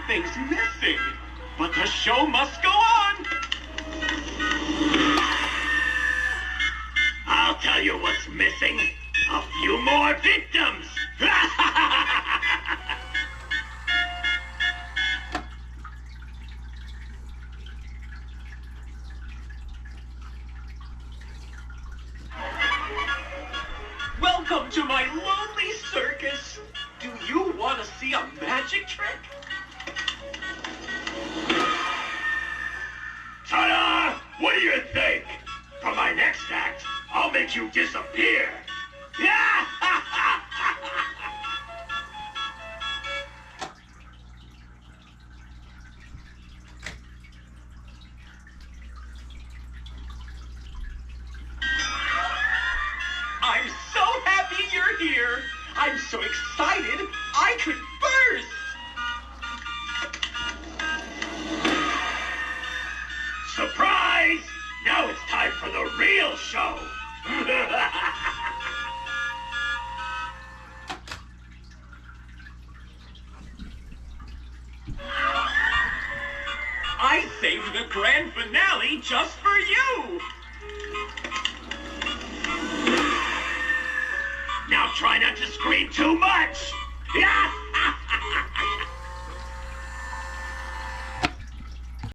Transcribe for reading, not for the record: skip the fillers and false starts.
Something's missing, but the show must go on. I'll tell you what's missing. A few more victims. Welcome to my lonely circus. Do you want to see a magic trick? Ta-da! What do you think? For my next act, I'll make you disappear. I'm so happy you're here. I'm so excited, I could burst. Surprise! Now it's time for the real show. I saved the grand finale just for you. Now try not to scream too much. Yeah!